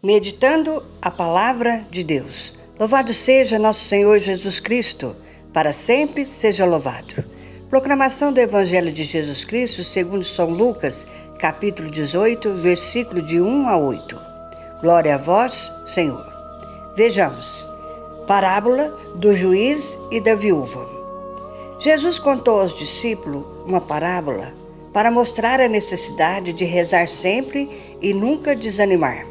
Meditando a Palavra de Deus. Louvado seja nosso Senhor Jesus Cristo, para sempre seja louvado. Proclamação do Evangelho de Jesus Cristo segundo São Lucas, capítulo 18, versículo de 1 a 8. Glória a vós, Senhor. Vejamos. Parábola do juiz e da viúva. Jesus contou aos discípulos uma parábola para mostrar a necessidade de rezar sempre e nunca desanimar.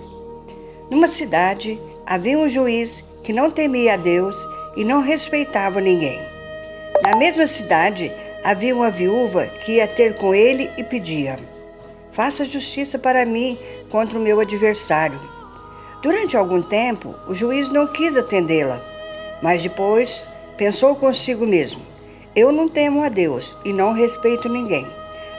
Numa cidade, havia um juiz que não temia a Deus e não respeitava ninguém. Na mesma cidade, havia uma viúva que ia ter com ele e pedia: faça justiça para mim contra o meu adversário. Durante algum tempo, o juiz não quis atendê-la, mas depois pensou consigo mesmo: eu não temo a Deus e não respeito ninguém.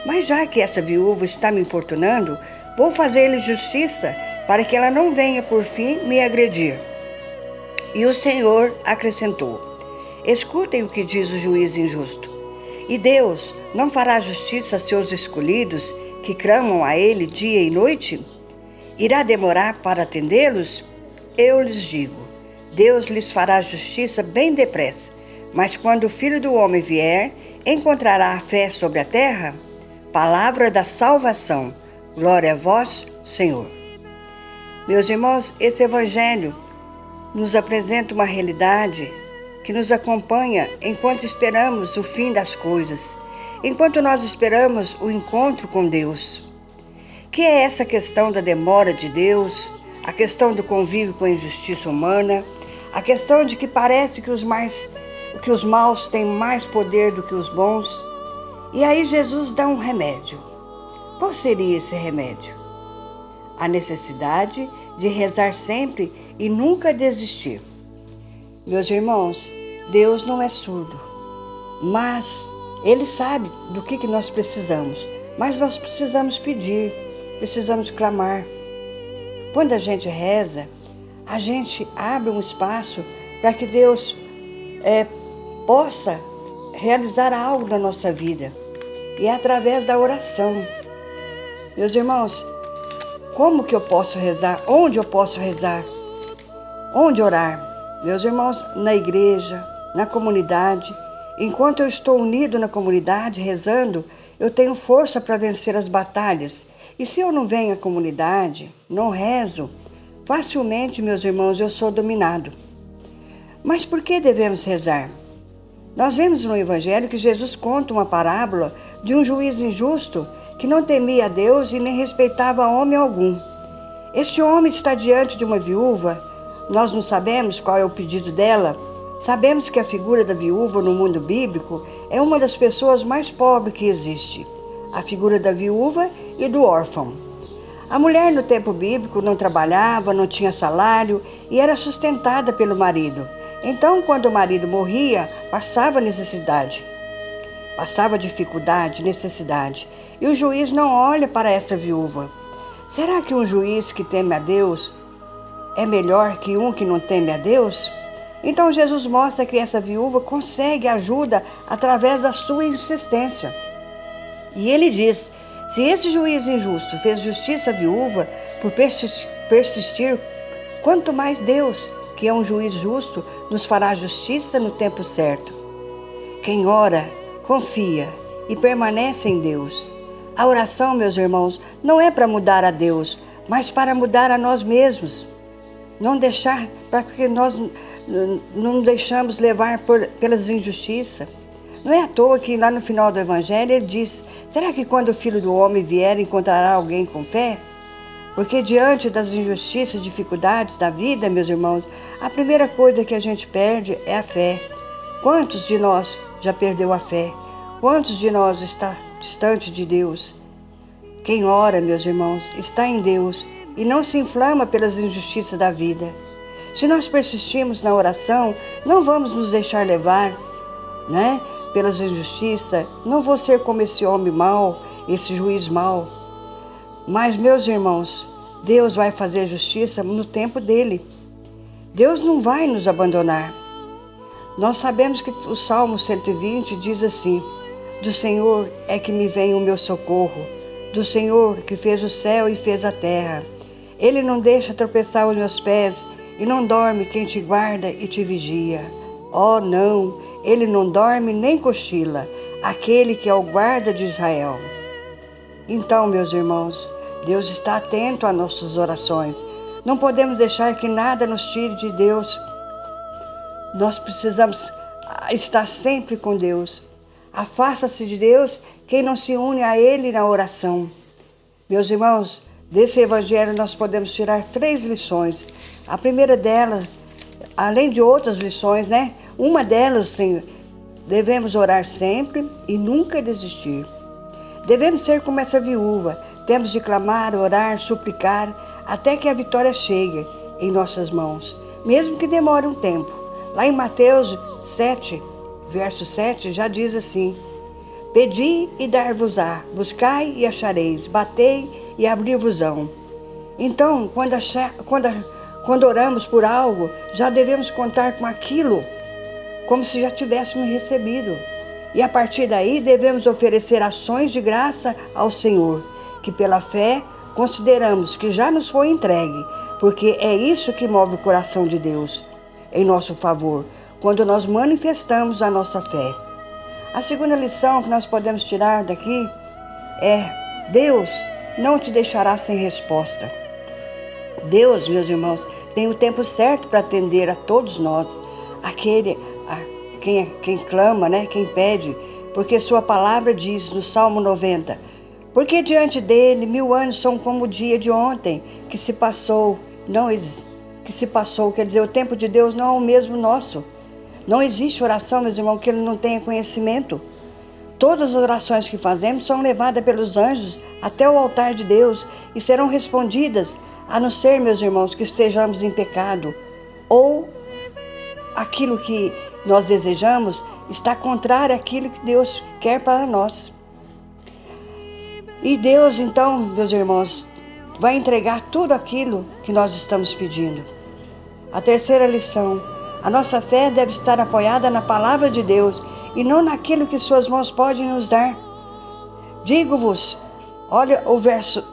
Mas já que essa viúva está me importunando, vou fazer-lhe justiça para que ela não venha por fim me agredir. E o Senhor acrescentou: escutem o que diz o juiz injusto. E Deus não fará justiça a seus escolhidos que clamam a Ele dia e noite? Irá demorar para atendê-los? Eu lhes digo, Deus lhes fará justiça bem depressa. Mas quando o Filho do Homem vier, encontrará a fé sobre a terra? Palavra da salvação. Glória a vós, Senhor. Meus irmãos, esse Evangelho nos apresenta uma realidade que nos acompanha enquanto esperamos o fim das coisas, enquanto nós esperamos o encontro com Deus. Que é essa questão da demora de Deus, a questão do convívio com a injustiça humana, a questão de que parece que os maus têm mais poder do que os bons. E aí Jesus dá um remédio. Qual seria esse remédio? A necessidade de rezar sempre e nunca desistir. Meus irmãos, Deus não é surdo, mas Ele sabe do que nós precisamos. Mas nós precisamos pedir, precisamos clamar. Quando a gente reza, a gente abre um espaço para que Deus possa realizar algo na nossa vida. E é através da oração. Meus irmãos, como que eu posso rezar? Onde eu posso rezar? Onde orar? Meus irmãos, na igreja, na comunidade. Enquanto eu estou unido na comunidade, rezando, eu tenho força para vencer as batalhas. E se eu não venho à comunidade, não rezo, facilmente, meus irmãos, eu sou dominado. Mas por que devemos rezar? Nós vemos no Evangelho que Jesus conta uma parábola de um juiz injusto que não temia a Deus e nem respeitava homem algum. Este homem está diante de uma viúva. Nós não sabemos qual é o pedido dela. Sabemos que a figura da viúva no mundo bíblico é uma das pessoas mais pobres que existe. A figura da viúva e do órfão. A mulher no tempo bíblico não trabalhava, não tinha salário e era sustentada pelo marido. Então, quando o marido morria, passava necessidade, passava dificuldade, necessidade. E o juiz não olha para essa viúva. Será que um juiz que teme a Deus é melhor que um que não teme a Deus? Então Jesus mostra que essa viúva consegue ajuda através da sua insistência. E ele diz: se esse juiz injusto fez justiça à viúva por persistir, quanto mais Deus, que é um juiz justo, nos fará justiça no tempo certo. Quem ora, confia e permanece em Deus. A oração, meus irmãos, não é para mudar a Deus, mas para mudar a nós mesmos. Não deixar, para que nós não deixamos levar pelas injustiças. Não é à toa que lá no final do Evangelho ele diz: será que quando o Filho do Homem vier encontrará alguém com fé? Porque diante das injustiças e dificuldades da vida, meus irmãos, a primeira coisa que a gente perde é a fé. Quantos de nós já perdeu a fé? Quantos de nós está distante de Deus? Quem ora, meus irmãos, está em Deus e não se inflama pelas injustiças da vida. Se nós persistirmos na oração, não vamos nos deixar levar, pelas injustiças. Não vou ser como esse homem mau, esse juiz mau. Mas, meus irmãos, Deus vai fazer justiça no tempo dele. Deus não vai nos abandonar. Nós sabemos que o Salmo 120 diz assim: do Senhor é que me vem o meu socorro, do Senhor que fez o céu e fez a terra. Ele não deixa tropeçar os meus pés, e não dorme quem te guarda e te vigia. Oh, não, ele não dorme nem cochila, aquele que é o guarda de Israel. Então, meus irmãos, Deus está atento às nossas orações. Não podemos deixar que nada nos tire de Deus. Nós precisamos estar sempre com Deus. Afasta-se de Deus quem não se une a Ele na oração. Meus irmãos, desse evangelho nós podemos tirar 3 lições. A primeira delas, além de outras lições, né? Uma delas, Senhor, devemos orar sempre e nunca desistir. Devemos ser como essa viúva. Temos de clamar, orar, suplicar, até que a vitória chegue em nossas mãos, mesmo que demore um tempo. Lá em Mateus 7, verso 7, já diz assim: Pedi e dar-vos-á, buscai e achareis, batei e abrir-vos-ão. Então, quando oramos por algo, já devemos contar com aquilo como se já tivéssemos recebido. E a partir daí devemos oferecer ações de graça ao Senhor, que pela fé consideramos que já nos foi entregue, porque é isso que move o coração de Deus em nosso favor, quando nós manifestamos a nossa fé. A segunda lição que nós podemos tirar daqui é: Deus não te deixará sem resposta. Deus, meus irmãos, tem o tempo certo para atender a todos nós, quem clama, né? Quem pede, porque sua palavra diz no Salmo 90, porque diante dele 1000 anos são como o dia de ontem, que se passou, quer dizer, o tempo de Deus não é o mesmo nosso. Não existe oração, meus irmãos, que ele não tenha conhecimento. Todas as orações que fazemos são levadas pelos anjos até o altar de Deus e serão respondidas, a não ser, meus irmãos, que estejamos em pecado ou aquilo que nós desejamos está contrário àquilo que Deus quer para nós. E Deus, então, meus irmãos, vai entregar tudo aquilo que nós estamos pedindo. A terceira lição: a nossa fé deve estar apoiada na palavra de Deus e não naquilo que suas mãos podem nos dar. Digo-vos, olha o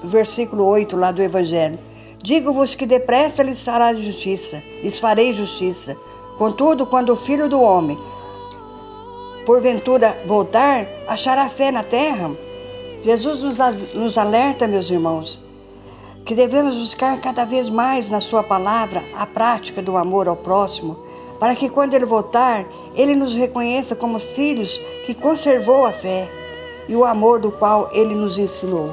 versículo 8 lá do Evangelho. Digo-vos que depressa lhes farei justiça. Contudo, quando o Filho do Homem, porventura, voltar, achará fé na terra? Jesus nos alerta, meus irmãos, que devemos buscar cada vez mais na sua palavra a prática do amor ao próximo, para que quando ele voltar, ele nos reconheça como filhos que conservou a fé e o amor do qual ele nos ensinou.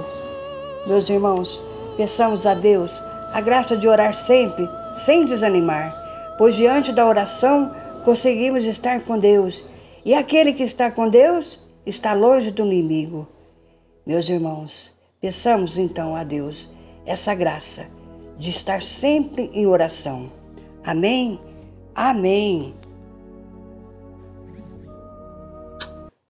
Meus irmãos, peçamos a Deus a graça de orar sempre, sem desanimar, pois diante da oração conseguimos estar com Deus, e aquele que está com Deus está longe do inimigo. Meus irmãos, peçamos então a Deus essa graça de estar sempre em oração. Amém? Amém.